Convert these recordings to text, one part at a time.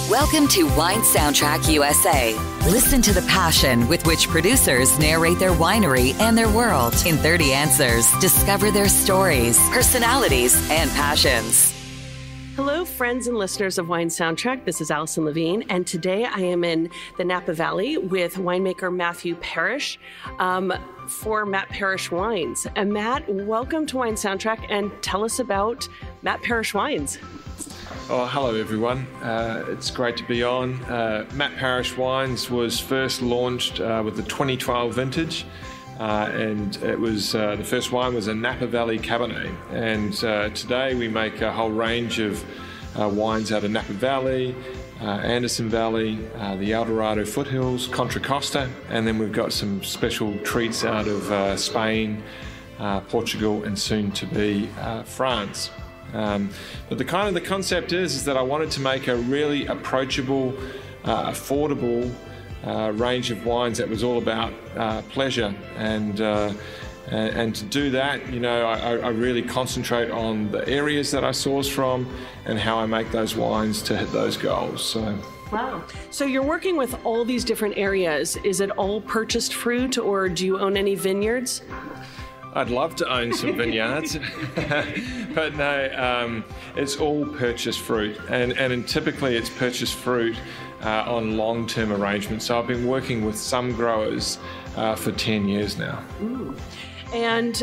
Welcome to Wine Soundtrack USA. Listen to the passion with which producers narrate their winery and their world. In 30 answers, discover their stories, personalities, and passions. Hello, friends and listeners of Wine Soundtrack. This is Allison Levine, and today I am in the Napa Valley with winemaker Matthew Parish for Matt Parish Wines. And Matt, welcome to Wine Soundtrack, and tell us about Matt Parish Wines. Oh, hello everyone. It's great to be on. Matt Parish Wines was first launched with the 2012 vintage, and it was the first wine was a Napa Valley Cabernet. And today we make a whole range of wines out of Napa Valley, Anderson Valley, the Dorado foothills, Contra Costa, and then we've got some special treats out of Spain, Portugal, and soon to be France. But the concept is that I wanted to make a really approachable, affordable range of wines that was all about pleasure, and to do that, you know, I really concentrate on the areas that I source from and how I make those wines to hit those goals. So. Wow. So you're working with all these different areas. Is it all purchased fruit, or do you own any vineyards? I'd love to own some vineyards, but no, it's all purchased fruit, and typically it's purchased fruit on long-term arrangements. So I've been working with some growers for 10 years now. Ooh. And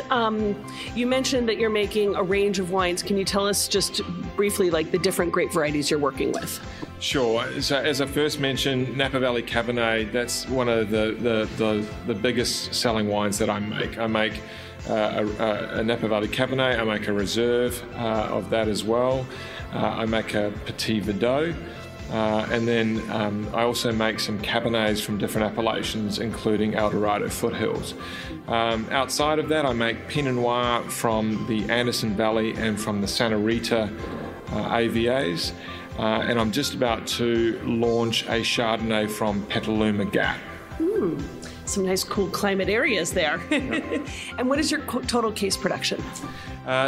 you mentioned that you're making a range of wines. Can you tell us just briefly, like, the different grape varieties you're working with? Sure. So as I first mentioned, Napa Valley Cabernet, that's one of the biggest selling wines that I make. I make a Napa Valley Cabernet, I make a reserve of that as well. I make a Petit Verdot, and then I also make some Cabernets from different appellations, including Dorado foothills. Outside of that, I make Pinot Noir from the Anderson Valley and from the Santa Rita AVAs, and I'm just about to launch a Chardonnay from Petaluma Gap. Some nice, cool climate areas there. And what is your total case production?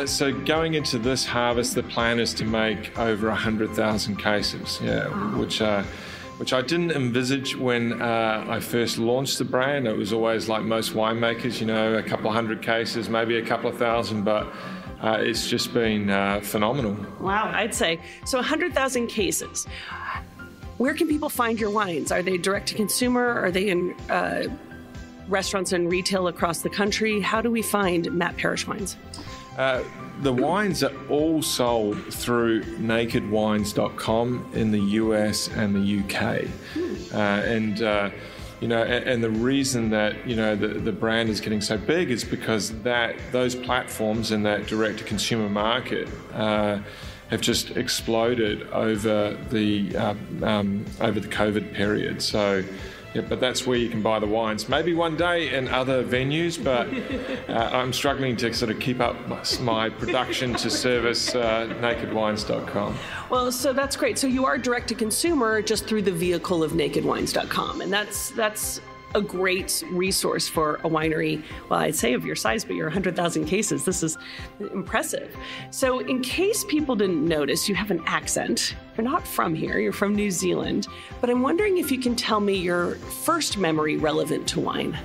So going into this harvest, the plan is to make over 100,000 cases. Yeah, wow. Which I didn't envisage when I first launched the brand. It was always like most winemakers, you know, a couple of hundred cases, maybe a couple of thousand, but it's just been phenomenal. Wow, I'd say. So 100,000 cases. Where can people find your wines? Are they direct to consumer? Are they in restaurants and retail across the country? How do we find Matt Parish Wines? The wines are all sold through nakedwines.com in the US and the UK. You know, and the reason that, you know, the brand is getting so big is because those platforms in that direct-to-consumer market have just exploded over the COVID period. So, yeah, but that's where you can buy the wines. Maybe one day in other venues, but I'm struggling to sort of keep up my production to service nakedwines.com. Well, so that's great. So you are direct to consumer just through the vehicle of nakedwines.com, and that's a great resource for a winery, well, I'd say of your size, but you're 100,000 cases. This is impressive. So in case people didn't notice, you have an accent. You're not from here, you're from New Zealand, but I'm wondering if you can tell me your first memory relevant to wine.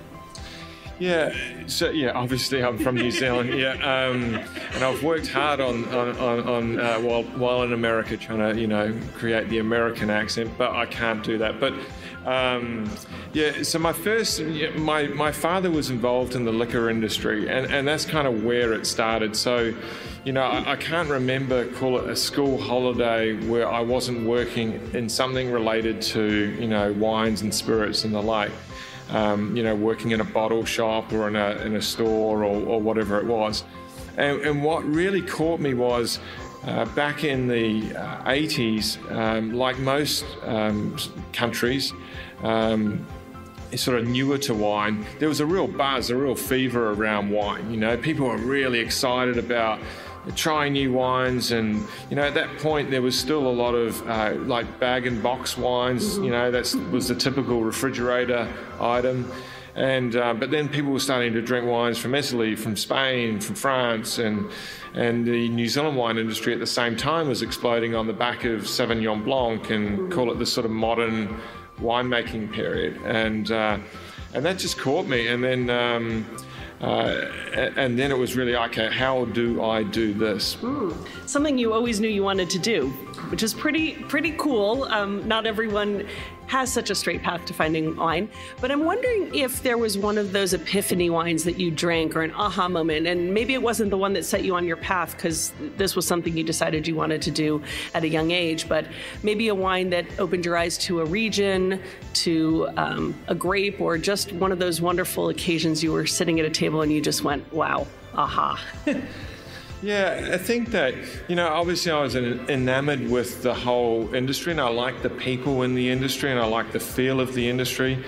Yeah, so yeah, obviously I'm from New Zealand, yeah, and I've worked hard on while in America trying to, you know, create the American accent, but I can't do that. But yeah, so my father was involved in the liquor industry, and that's kind of where it started. So, you know, I can't remember, call it a school holiday where I wasn't working in something related to, you know, wines and spirits and the like. You know, working in a bottle shop or in a store or whatever it was. And what really caught me was back in the 80s, like most countries, sort of newer to wine, there was a real buzz, a real fever around wine. You know, people were really excited about trying new wines, and you know, at that point there was still a lot of like bag and box wines. You know, that was the typical refrigerator item, And but then people were starting to drink wines from Italy, from Spain, from France, and the New Zealand wine industry at the same time was exploding on the back of Sauvignon Blanc, and call it this sort of modern winemaking period. And that just caught me. And then it was really, okay, how do I do this? Something you always knew you wanted to do, which is pretty cool. Not everyone has such a straight path to finding wine, but I'm wondering if there was one of those epiphany wines that you drank, or an aha moment, and maybe it wasn't the one that set you on your path because this was something you decided you wanted to do at a young age, but maybe a wine that opened your eyes to a region, to a grape, or just one of those wonderful occasions you were sitting at a table and you just went, wow, aha. Yeah, I think that, obviously I was enamored with the whole industry, and I like the people in the industry, and I like the feel of the industry.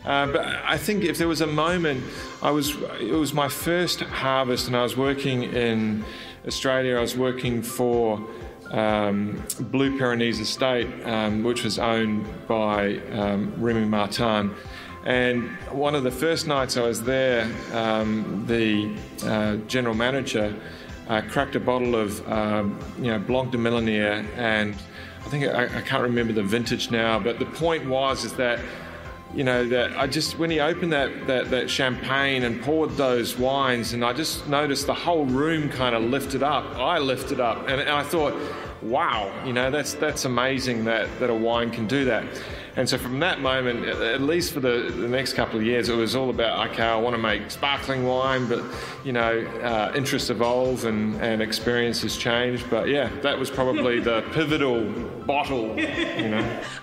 But I think if there was a moment, it was my first harvest, and I was working in Australia. I was working for Blue Pyrenees Estate, which was owned by Remy Martin. And one of the first nights I was there, the general manager cracked a bottle of Blanc de Millénaire, and I think I can't remember the vintage now, but the point was that that I just, when he opened that champagne and poured those wines, and I just noticed the whole room kind of lifted up. I lifted up, and I thought, wow, that's amazing that a wine can do that. And so from that moment, at least for the next couple of years, it was all about, okay, I want to make sparkling wine, but, interests evolve and experiences change. But yeah, that was probably the pivotal bottle,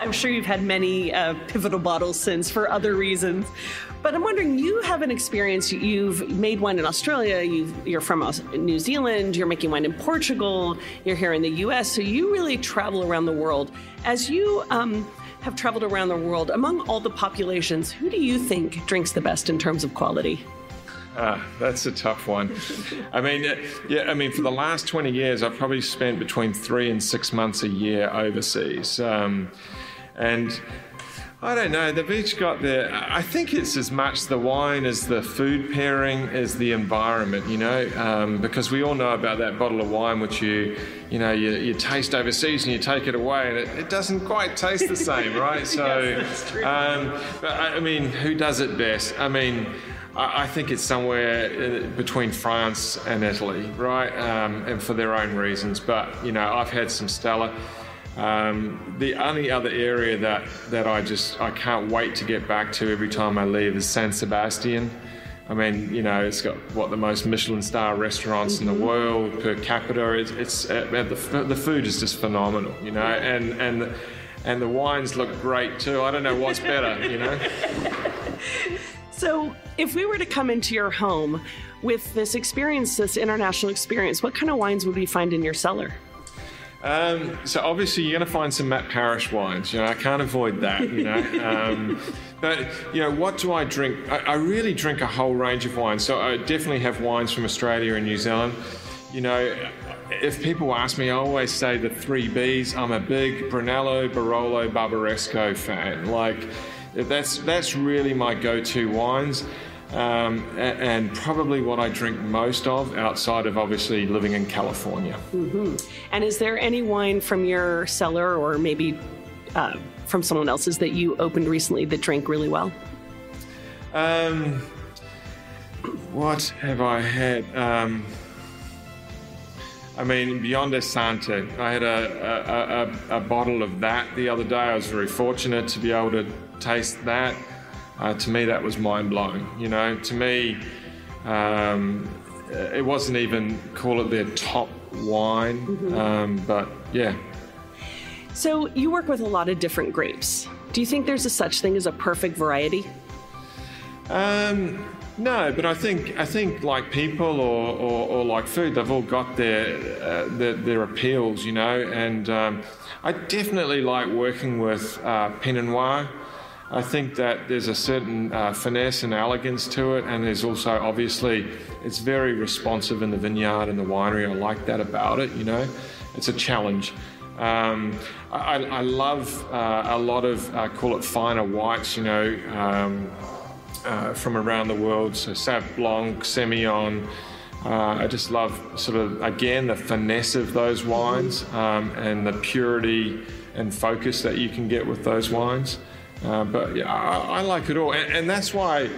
I'm sure you've had many pivotal bottles since for other reasons. But I'm wondering, you have an experience, you've made wine in Australia, you're from New Zealand, you're making wine in Portugal, you're here in the US, so you really travel around the world. As you have traveled around the world, among all the populations, who do you think drinks the best in terms of quality? That's a tough one. For the last 20 years, I've probably spent between 3 and 6 months a year overseas. And I don't know, they've each got I think it's as much the wine as the food pairing as the environment, because we all know about that bottle of wine which you taste overseas and you take it away and it doesn't quite taste the same, right? So, yes, that's true. Who does it best? I think it's somewhere between France and Italy, right? And for their own reasons. But, I've had some stellar. The only other area that I can't wait to get back to every time I leave is San Sebastian. It's got the most Michelin star restaurants in the world per capita. It's the food is just phenomenal, and the wines look great too. I don't know what's better, So, if we were to come into your home with this experience, this international experience, what kind of wines would we find in your cellar? So obviously you're going to find some Matt Parish wines. I can't avoid that. But what do I drink? I really drink a whole range of wines. So I definitely have wines from Australia and New Zealand. If people ask me, I always say the 3 Bs. I'm a big Brunello, Barolo, Barbaresco fan. That's really my go-to wines. And probably what I drink most of outside of obviously living in California. Mm-hmm. And is there any wine from your cellar or maybe from someone else's that you opened recently that drank really well? What have I had? Beyond Sante, I had a bottle of that the other day. I was very fortunate to be able to taste that. To me, that was mind-blowing. To me, it wasn't even, call it their top wine, but yeah. So you work with a lot of different grapes. Do you think there's a such thing as a perfect variety? No, but I think like people or like food, they've all got their appeals, and I definitely like working with Pinot Noir. I think that there's a certain finesse and elegance to it, and there's also, obviously, it's very responsive in the vineyard and the winery. I like that about it, It's a challenge. I love a lot of, call it finer whites, from around the world. So Sauv Blanc, Semillon. I just love sort of, again, the finesse of those wines and the purity and focus that you can get with those wines. But yeah, I like it all. And that's why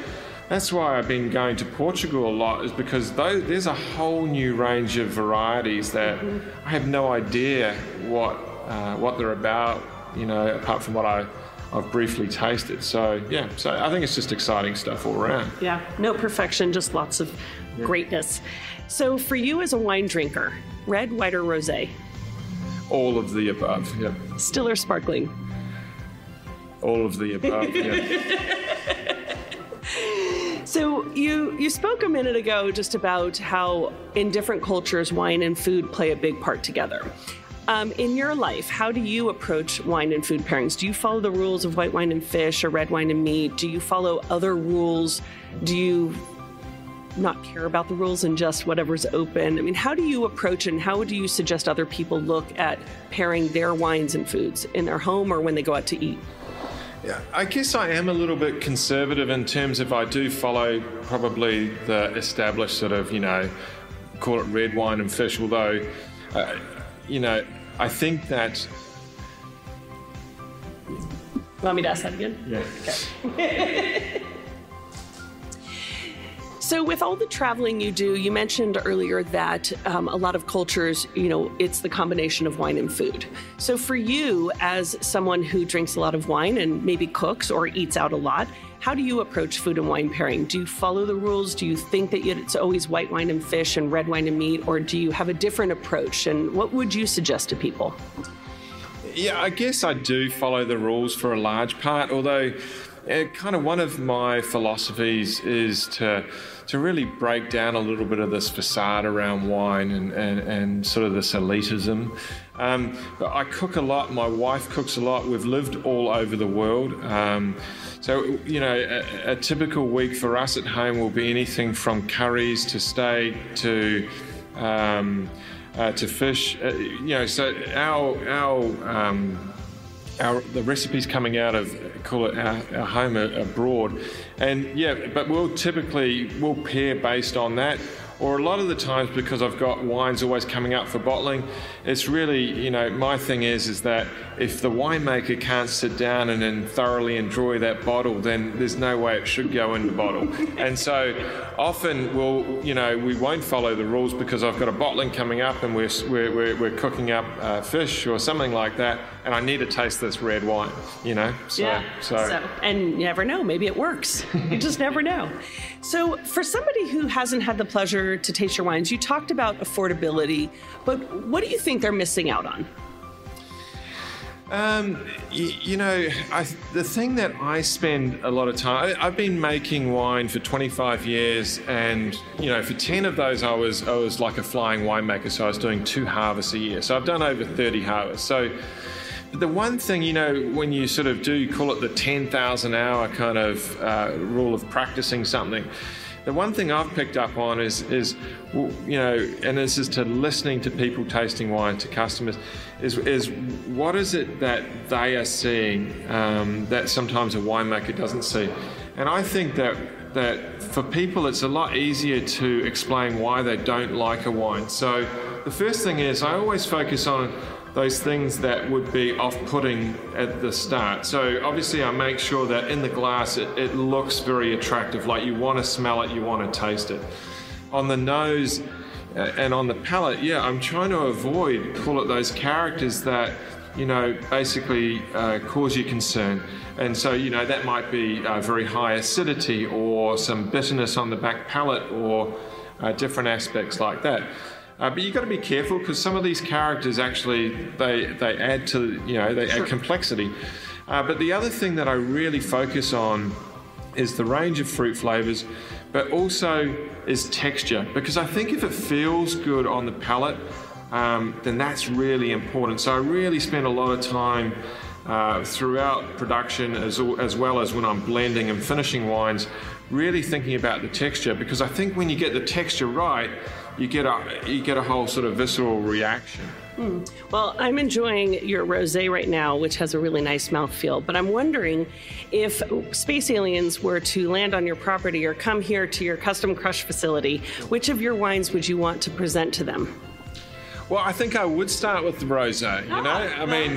I've been going to Portugal a lot, is because there's a whole new range of varieties that I have no idea what they're about, apart from what I've briefly tasted. So yeah, so I think it's just exciting stuff all around. Yeah, no perfection, just lots of greatness. So for you as a wine drinker, red, white, or rosé? All of the above, yeah. Still or sparkling? All of the above, yeah. So you spoke a minute ago just about how in different cultures, wine and food play a big part together. In your life, how do you approach wine and food pairings? Do you follow the rules of white wine and fish or red wine and meat? Do you follow other rules? Do you not care about the rules and just whatever's open? I mean, how do you approach and how do you suggest other people look at pairing their wines and foods in their home or when they go out to eat? Yeah, I guess I am a little bit conservative in terms of I do follow probably the established sort of, call it red wine and fish, although, I think that... Want me to ask that again? Yeah. Okay. So with all the traveling you do, you mentioned earlier that a lot of cultures, it's the combination of wine and food. So for you, as someone who drinks a lot of wine and maybe cooks or eats out a lot, how do you approach food and wine pairing? Do you follow the rules? Do you think that it's always white wine and fish and red wine and meat? Or do you have a different approach? And what would you suggest to people? Yeah, I guess I do follow the rules for a large part, although kind of one of my philosophies is to really break down a little bit of this facade around wine and sort of this elitism. But I cook a lot. My wife cooks a lot. We've lived all over the world. So, a typical week for us at home will be anything from curries to steak to fish. So the recipes coming out of, call it our home abroad, and but we'll pair based on that. Or a lot of the times, because I've got wines always coming up for bottling, it's really, my thing is that if the winemaker can't sit down and then thoroughly enjoy that bottle, then there's no way it should go in the bottle. And so often we won't follow the rules because I've got a bottling coming up and we're cooking up fish or something like that, and I need to taste this red wine, So and you never know, maybe it works. You just never know. So for somebody who hasn't had the pleasure to taste your wines, you talked about affordability, but what do you think they're missing out on? The thing that I spend a lot of time, I've been making wine for 25 years, and for 10 of those I was like a flying winemaker, so I was doing 2 harvests a year. So I've done over 30 harvests. So the one thing, when you sort of do call it the 10,000 hour kind of rule of practicing something, the one thing I've picked up on is and this is to listening to people tasting wine, to customers, is what is it that they are seeing that sometimes a winemaker doesn't see. And I think that for people it's a lot easier to explain why they don't like a wine. So the first thing is I always focus on those things that would be off-putting at the start. So obviously I make sure that in the glass it looks very attractive, like you want to smell it, you want to taste it. On the nose and on the palate, I'm trying to avoid, call it those characters that, basically cause you concern. And so, that might be very high acidity or some bitterness on the back palate or different aspects like that. But you've got to be careful because some of these characters actually, they add to, they add complexity. But the other thing that I really focus on is the range of fruit flavors, but also is texture. Because I think if it feels good on the palate, then that's really important. So I really spend a lot of time throughout production as well as when I'm blending and finishing wines, really thinking about the texture. Because I think when you get the texture right, you get a whole sort of visceral reaction. Well, I'm enjoying your rosé right now, which has a really nice mouthfeel. But I'm wondering if space aliens were to land on your property or come here to your custom crush facility, which of your wines would you want to present to them? Well, I think I would start with the rosé, you know, I mean,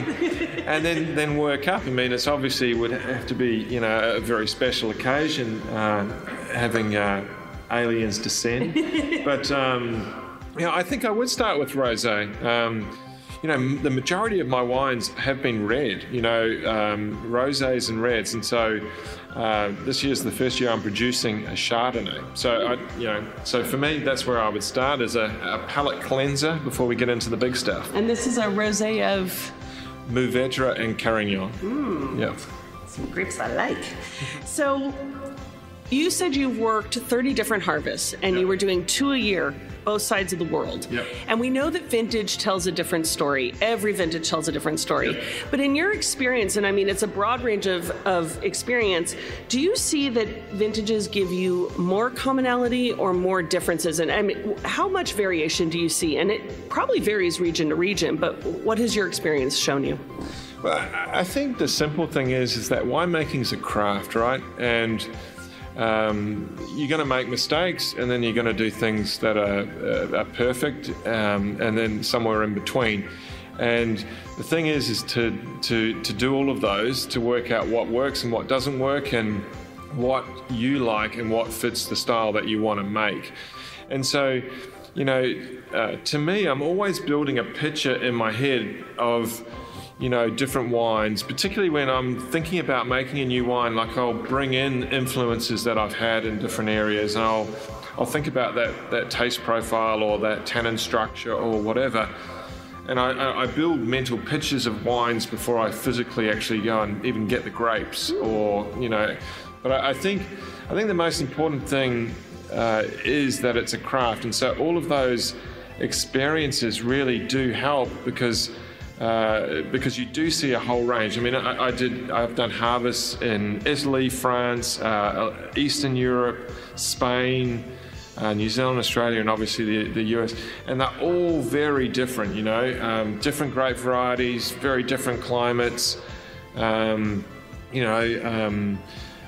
and then work up. I mean, it's obviously would have to be, you know, a very special occasion, having aliens descend. But, you know, I think I would start with rosé. You know, the majority of my wines have been red, you know, rosés and reds. And so this year's the first year I'm producing a Chardonnay. So, so for me, that's where I would start, as a palate cleanser before we get into the big stuff. And this is a rosé of? Mourvedre and Carignan. Yeah. Some grapes I like. So you said you've worked 30 different harvests and you were doing 2 a year, both sides of the world. Yep. And we know that vintage tells a different story. Every vintage tells a different story. Yep. But in your experience, and I mean, it's a broad range of experience, do you see that vintages give you more commonality or more differences? And I mean, how much variation do you see? And it probably varies region to region, but what has your experience shown you? Well, I think the simple thing is that winemaking is a craft, right? And you're going to make mistakes, and then you're going to do things that are perfect, and then somewhere in between. And the thing is to do all of those, to work out what works and what doesn't work, and what you like and what fits the style that you want to make. And so, you know, to me, I'm always building a picture in my head of, you know, different wines, particularly when I'm thinking about making a new wine. Like, I'll bring in influences that I've had in different areas, and I'll think about that taste profile or that tannin structure or whatever. And I build mental pictures of wines before I physically actually go and even get the grapes, or, you know. But I think the most important thing is that it's a craft, and so all of those experiences really do help, because you do see a whole range. I mean, I've done harvests in Italy, France, Eastern Europe, Spain, New Zealand, Australia, and obviously the US, and they're all very different, you know, different grape varieties, very different climates, you know,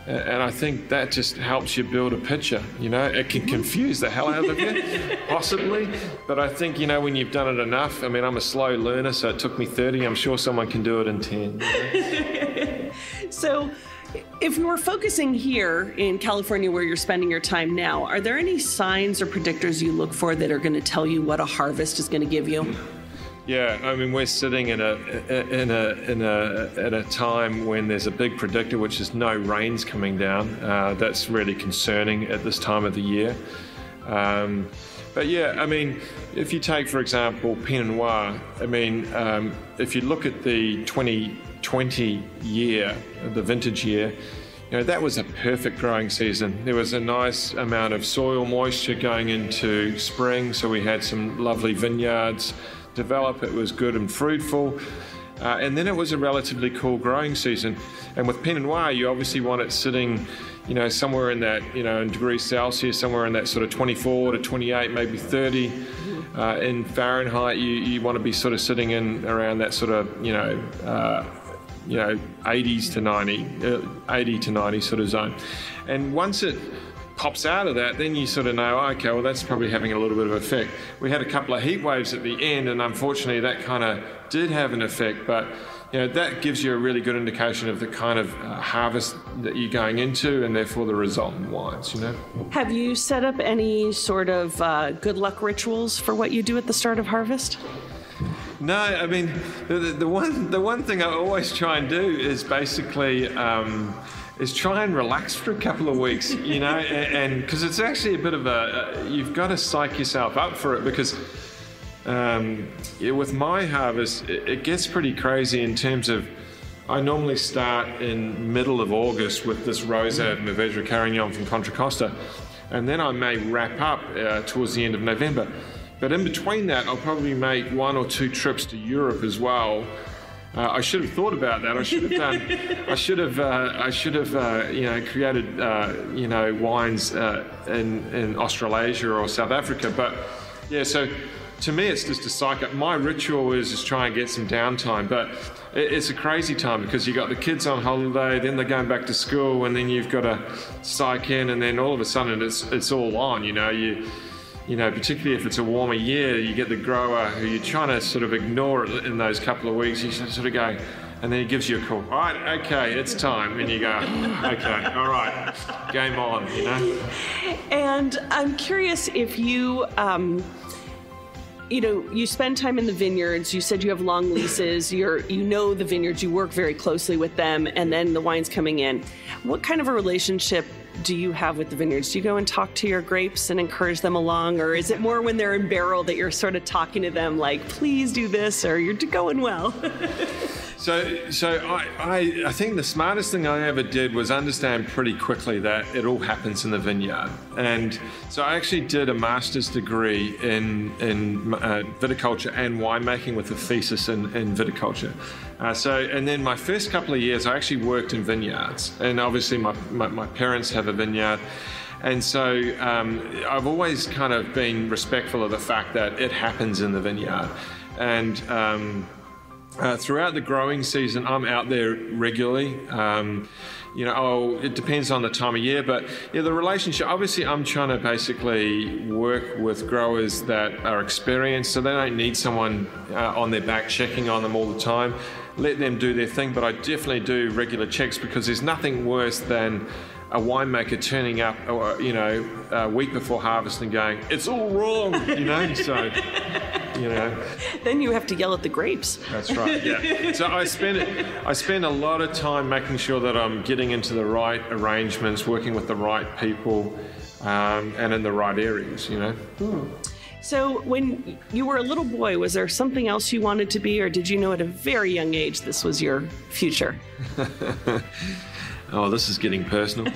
and I think that just helps you build a picture, you know. It can confuse the hell out of you, possibly, but I think, you know, when you've done it enough, I mean, I'm a slow learner, so it took me 30, I'm sure someone can do it in 10. You know? So, if we were focusing here in California, where you're spending your time now, are there any signs or predictors you look for that are going to tell you what a harvest is going to give you? Yeah, I mean, we're sitting in a time when there's a big predictor, which is no rains coming down. That's really concerning at this time of the year. But yeah, I mean, if you take, for example, Pinot Noir, I mean, if you look at the 2020 year, the vintage year, you know, that was a perfect growing season. There was a nice amount of soil moisture going into spring, so we had some lovely vineyards develop. It was good and fruitful, and then it was a relatively cool growing season. And with Pinot Noir, you obviously want it sitting, you know, somewhere in that, you know, in degrees Celsius, somewhere in that sort of 24 to 28, maybe 30. In Fahrenheit, you want to be sort of sitting in around that sort of, you know, 80s to 90, 80 to 90 sort of zone. And once it pops out of that, then you sort of know, okay, well, that's probably having a little bit of effect. We had a couple of heat waves at the end, and unfortunately that kind of did have an effect, but, you know, that gives you a really good indication of the kind of harvest that you're going into, and therefore the resultant wines, you know. Have you set up any sort of good luck rituals for what you do at the start of harvest? No, I mean, the one thing I always try and do is basically is try and relax for a couple of weeks, you know, and because it's actually a bit of you've got to psych yourself up for it, because with my harvest, it gets pretty crazy in terms of, I normally start in middle of August with this rosé of Mourvedre Carignan from Contra Costa, and then I may wrap up towards the end of November. But in between that, I'll probably make 1 or 2 trips to Europe as well. I should have thought about that. I should have you know, created you know, wines in Australasia or South Africa. But yeah, so to me, it's just a cycle. My ritual is just try and get some downtime, but it's a crazy time because you got the kids on holiday, then they're going back to school, and then you've got to psych in, and then all of a sudden it's all on. You know, particularly if it's a warmer year, you get the grower who you're trying to sort of ignore it in those couple of weeks. You sort of go, and then he gives you a call. All right, okay, it's time, and you go, okay, all right, game on. You know. And I'm curious if you. You spend time in the vineyards. You said you have long leases. You know the vineyards. You work very closely with them, and then the wine's coming in. What kind of a relationship do you have with the vineyards? Do you go and talk to your grapes and encourage them along, or is it more when they're in barrel that you're sort of talking to them like, please do this, or you're going well? So I think the smartest thing I ever did was understand pretty quickly that it all happens in the vineyard. And so I actually did a master's degree in viticulture and winemaking with a thesis in viticulture. And then my first couple of years I actually worked in vineyards. And obviously my parents have a vineyard. And so I've always kind of been respectful of the fact that it happens in the vineyard. And throughout the growing season, I'm out there regularly. It depends on the time of year, but the relationship, obviously I'm trying to basically work with growers that are experienced, so they don't need someone on their back checking on them all the time. Let them do their thing, but I definitely do regular checks because there's nothing worse than a winemaker turning up, a week before harvest and going, it's all wrong, so... Then you have to yell at the grapes. That's right, yeah. So I spend a lot of time making sure that I'm getting into the right arrangements, working with the right people, and in the right areas, So when you were a little boy, was there something else you wanted to be, or did you know at a very young age this was your future? Oh, this is getting personal.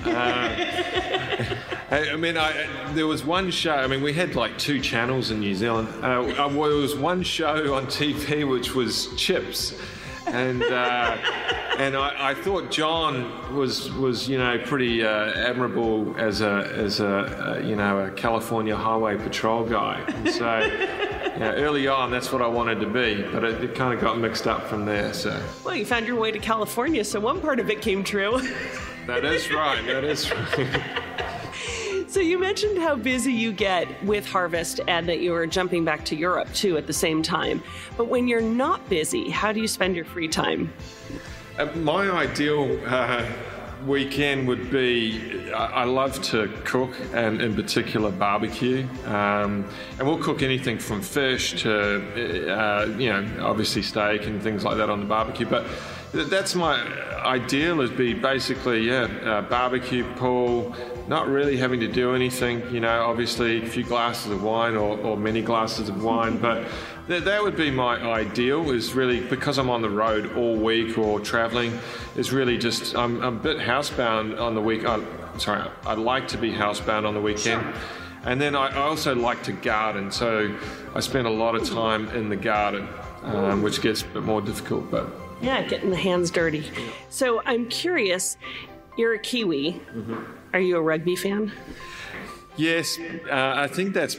There was one show. We had like 2 channels in New Zealand. There was one show on TV which was Chips, and I thought John was pretty admirable as a California Highway Patrol guy. And so early on, that's what I wanted to be, but it kind of got mixed up from there. So. Well, you found your way to California, so one part of it came true. That is right. That is right. So you mentioned how busy you get with harvest and that you were jumping back to Europe too at the same time. But when you're not busy, how do you spend your free time? My ideal weekend would be, I love to cook, and in particular barbecue. And we'll cook anything from fish to, obviously steak and things like that on the barbecue. But that's my ideal, is be basically, barbecue, pool, not really having to do anything, obviously a few glasses of wine or many glasses of wine. But that would be my ideal, is really, because I'm on the road all week or traveling, is really just, I'm a bit housebound on the week. I'd like to be housebound on the weekend. Sure. And then I also like to garden, so I spend a lot of time in the garden, which gets a bit more difficult, but... Yeah, getting the hands dirty. So I'm curious, you're a Kiwi. Mm-hmm. Are you a rugby fan? Yes, I think that's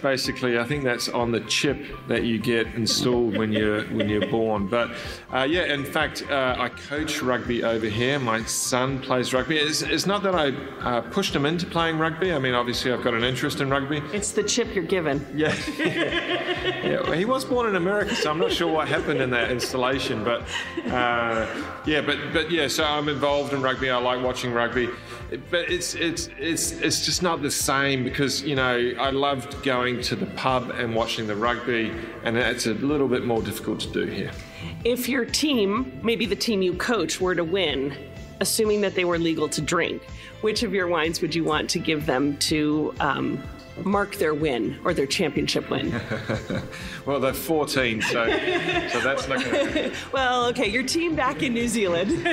on the chip that you get installed when you're born. But in fact, I coach rugby over here. My son plays rugby. It's not that I pushed him into playing rugby. Obviously I've got an interest in rugby. It's the chip you're given. Yeah. Well, he was born in America, so I'm not sure what happened in that installation. But so I'm involved in rugby. I like watching rugby. But it's just not the same, because I loved going to the pub and watching the rugby, and it's a little bit more difficult to do here. If your team, maybe the team you coach, were to win, assuming that they were legal to drink, which of your wines would you want to give them to mark their win or their championship win? Well, they're 14, so that's not going to happen. Well, okay, your team back in New Zealand.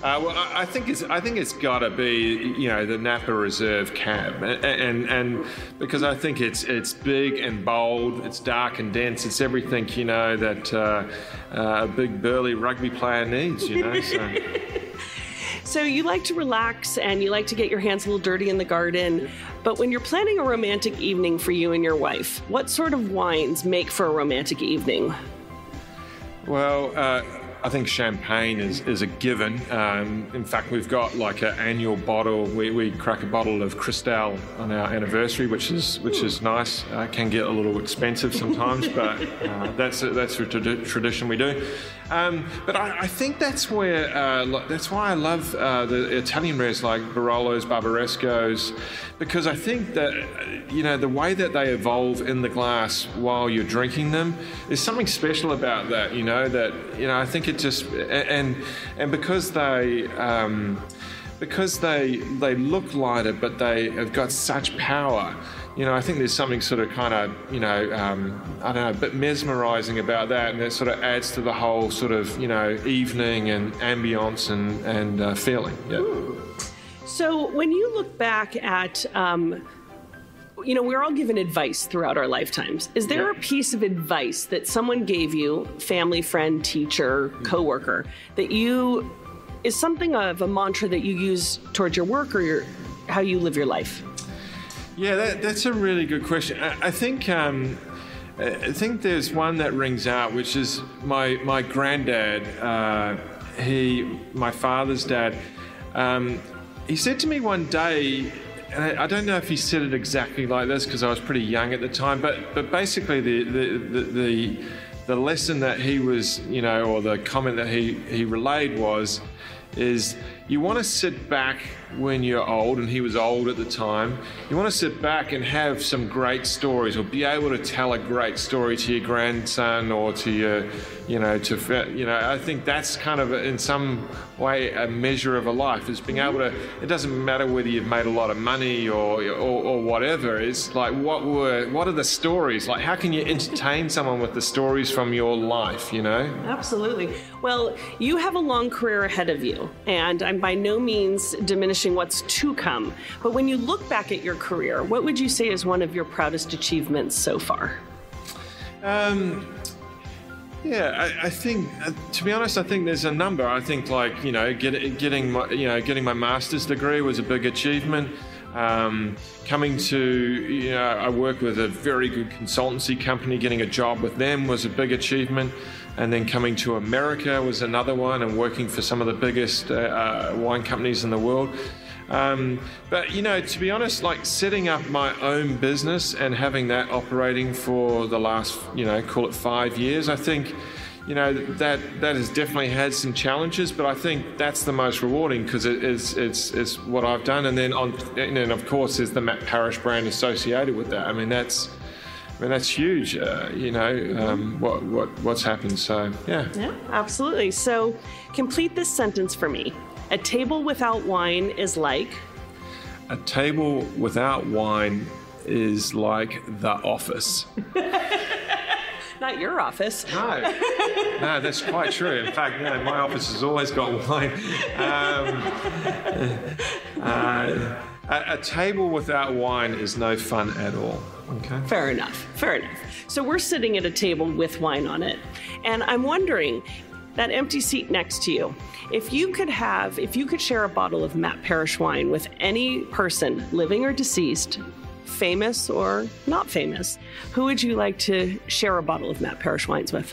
I think it's got to be the Napa Reserve Cab, and because I think it's big and bold, it's dark and dense, it's everything that a big burly rugby player needs. So. So you like to relax and you like to get your hands a little dirty in the garden. But when you're planning a romantic evening for you and your wife, what sort of wines make for a romantic evening? Well, I think champagne is a given. In fact, we've got like an annual bottle. We crack a bottle of Cristal on our anniversary, which is nice. Can get a little expensive sometimes, but that's a tradition we do. But I think that's where that's why I love the Italian reds like Barolos, Barbarescos, because I think that the way that they evolve in the glass while you're drinking them, there's something special about that. I think it just and because they look lighter, but they have got such power. I think there's something sort of kind of, I don't know, a bit mesmerizing about that, and it sort of adds to the whole sort of, evening and ambience and feeling. Yeah. So when you look back at, we're all given advice throughout our lifetimes. Is there a piece of advice that someone gave you, family, friend, teacher, coworker, that is something of a mantra that you use towards your work or how you live your life? Yeah, that's a really good question. I think there's one that rings out, which is my granddad. My father's dad. He said to me one day, and I don't know if he said it exactly like this because I was pretty young at the time, but basically the lesson that he was, or the comment that he relayed is you want to sit back when you're old, and he was old at the time. You want to sit back and have some great stories, or be able to tell a great story to your grandson or to your, I think that's kind of in some way a measure of a life, is being able to. It doesn't matter whether you've made a lot of money or whatever. It's like what are the stories? Like how can you entertain someone with the stories from your life? Absolutely. Well, you have a long career ahead of you, and I'm by no means diminishing what's to come. But when you look back at your career, what would you say is one of your proudest achievements so far? I think, to be honest, I think there's a number. I think getting my master's degree was a big achievement. Coming to, I work with a very good consultancy company. Getting a job with them was a big achievement. And then coming to America was another one, and working for some of the biggest wine companies in the world. But, to be honest, like setting up my own business and having that operating for the last, call it 5 years, I think, that has definitely had some challenges, but I think that's the most rewarding because it's what I've done. And then of course, there's the Matt Parish brand associated with that. I mean, that's huge, what's happened. So, yeah. Yeah, absolutely. So complete this sentence for me. A table without wine is like? A table without wine is like the office. Not your office. No, that's quite true. In fact, my office has always got wine. A table without wine is no fun at all. Okay. Fair enough. So we're sitting at a table with wine on it. And I'm wondering, that empty seat next to you, if you could share a bottle of Matt Parish wine with any person, living or deceased, famous or not famous, who would you like to share a bottle of Matt Parish wines with?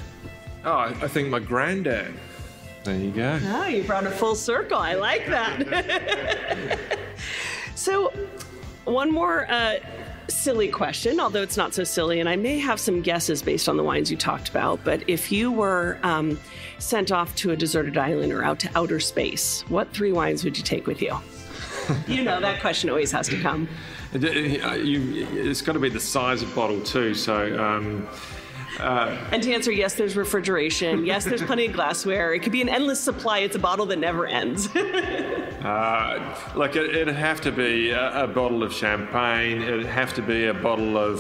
Oh, I think my granddad. There you go. Oh, you brought it full circle. I like that. So, one more silly question, although it's not so silly, and I may have some guesses based on the wines you talked about, but if you were sent off to a deserted island or out to outer space, what 3 wines would you take with you? That question always has to come. It's got to be the size of bottle too, so... and to answer, yes, there's refrigeration. Yes, there's plenty of glassware. It could be an endless supply. It's a bottle that never ends. It'd have to be a bottle of champagne. It'd have to be a bottle of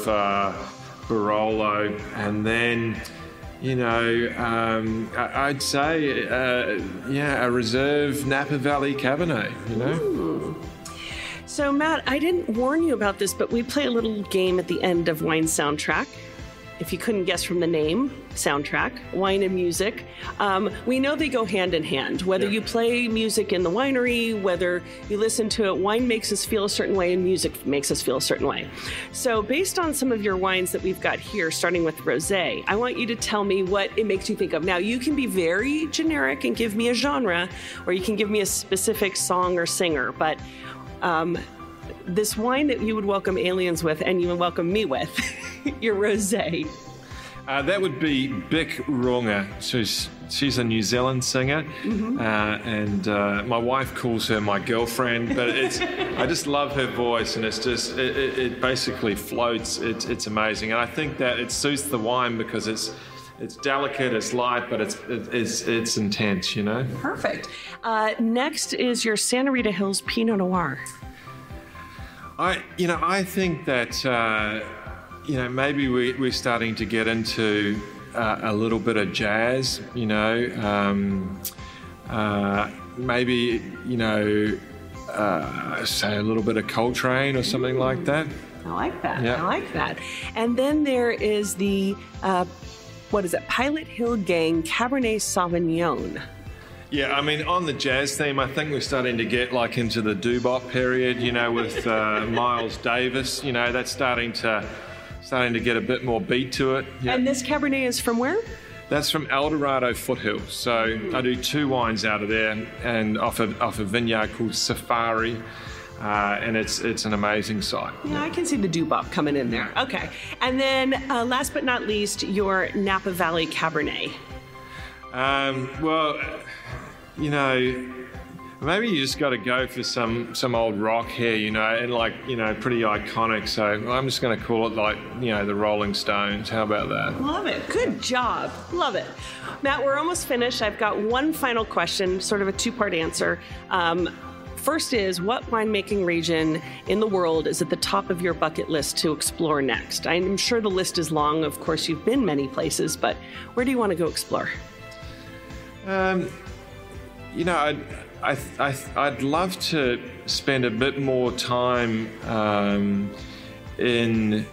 Barolo, and then, I'd say, a reserve Napa Valley Cabernet. Ooh. So, Matt, I didn't warn you about this, but we play a little game at the end of Wine Soundtrack. if you couldn't guess from the name, soundtrack, wine and music. We know they go hand in hand. Whether you play music in the winery, whether you listen to it, wine makes us feel a certain way and music makes us feel a certain way. So based on some of your wines that we've got here, starting with rosé, I want you to tell me what it makes you think of. Now, you can be very generic and give me a genre, or you can give me a specific song or singer, but this wine that you would welcome aliens with and you would welcome me with, your rosé. That would be Bic Runga. She's a New Zealand singer, and my wife calls her my girlfriend, but I just love her voice, and it basically floats. It's amazing, and I think that it suits the wine because it's delicate, it's light, but it's intense, you know. Perfect. Next is your Santa Rita Hills Pinot Noir. I think that maybe we're starting to get into a little bit of jazz, maybe say a little bit of Coltrane or something like that. I like that. Yeah. I like that. And then there is the Pilot Hill Gang Cabernet Sauvignon. Yeah, I mean, on the jazz theme, I think we're starting to get like into the doo-wop period, with Miles Davis. That's starting to get a bit more beat to it. Yeah. And this Cabernet is from where? That's from El Dorado foothills. So I do 2 wines out of there, and off a vineyard called Safari, and it's an amazing site. Yeah, I can see the doo-wop coming in there. Okay, and then last but not least, your Napa Valley Cabernet. Maybe you just got to go for some old rock here, and pretty iconic. So I'm just going to call it the Rolling Stones. How about that? Love it. Good job. Love it. Matt, we're almost finished. I've got one final question, sort of a 2-part answer. First is, what winemaking region in the world is at the top of your bucket list to explore next? I'm sure the list is long. Of course, you've been many places, but where do you want to go explore? I'd love to spend a bit more time in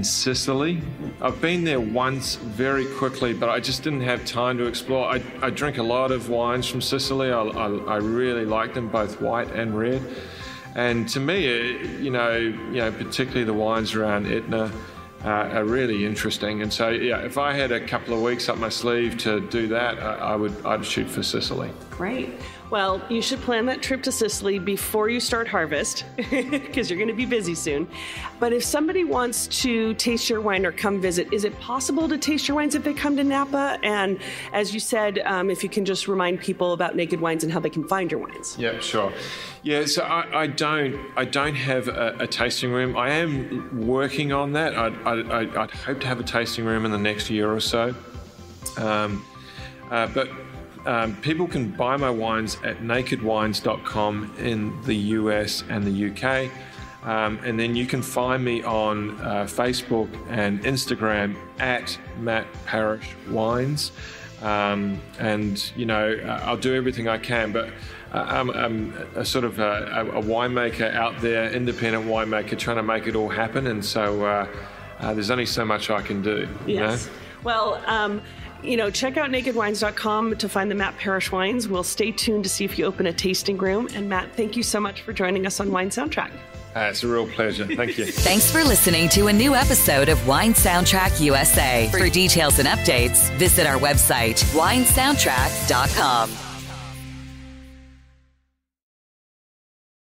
Sicily. I've been there once very quickly, but I just didn't have time to explore. I drink a lot of wines from Sicily. I really like them, both white and red. And to me, particularly the wines around Etna, are really interesting. And so, if I had a couple of weeks up my sleeve to do that, I'd shoot for Sicily. Great. Well, you should plan that trip to Sicily before you start harvest, because you're going to be busy soon. But if somebody wants to taste your wine or come visit, is it possible to taste your wines if they come to Napa? And as you said, if you can just remind people about Naked Wines and how they can find your wines. Yeah, sure. Yeah, so I don't have a tasting room. I am working on that. I'd hope to have a tasting room in the next year or so. But people can buy my wines at nakedwines.com in the US and the UK. And then you can find me on Facebook and Instagram at Matt Parish Wines. And, I'll do everything I can, but I'm a sort of a winemaker out there, independent winemaker, trying to make it all happen. And so there's only so much I can do. Yes. Well, check out nakedwines.com to find the Matt Parish wines. We'll stay tuned to see if you open a tasting room. And Matt, thank you so much for joining us on Wine Soundtrack. It's a real pleasure. Thank you. Thanks for listening to a new episode of Wine Soundtrack USA. For details and updates, visit our website, winesoundtrack.com.